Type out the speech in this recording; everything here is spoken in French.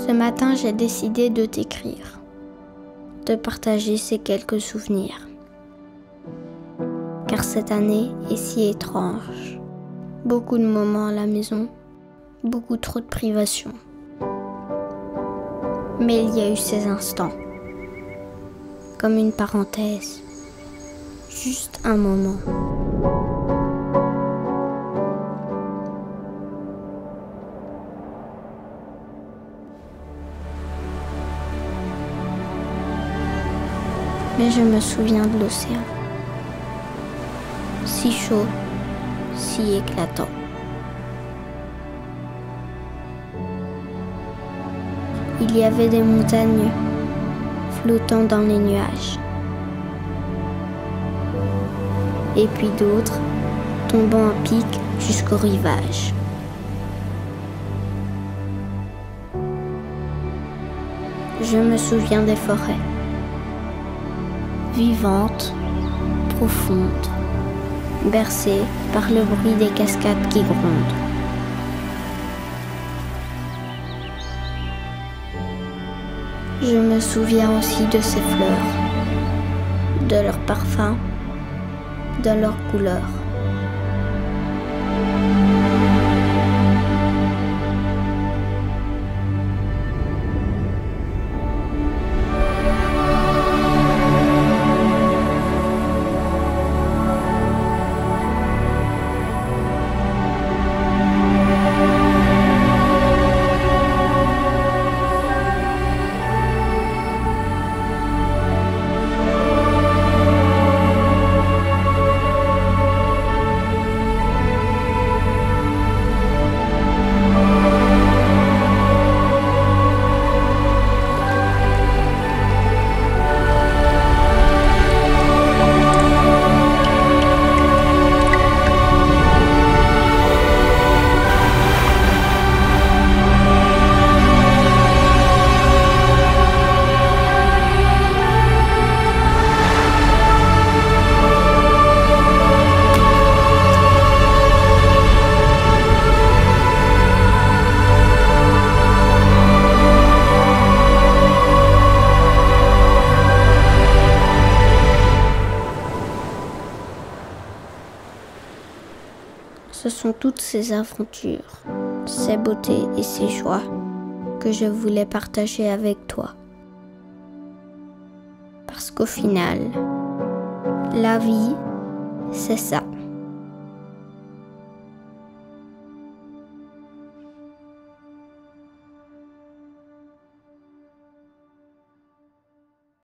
Ce matin, j'ai décidé de t'écrire, de partager ces quelques souvenirs. Car cette année est si étrange. Beaucoup de moments à la maison, beaucoup trop de privations. Mais il y a eu ces instants, comme une parenthèse, juste un moment. Mais je me souviens de l'océan, si chaud, si éclatant. Il y avait des montagnes flottant dans les nuages, et puis d'autres tombant à pic jusqu'au rivage. Je me souviens des forêts, vivantes, profondes, bercées par le bruit des cascades qui grondent. Je me souviens aussi de ces fleurs, de leur parfum, de leur couleur. Ce sont toutes ces aventures, ces beautés et ces joies que je voulais partager avec toi. Parce qu'au final, la vie, c'est ça.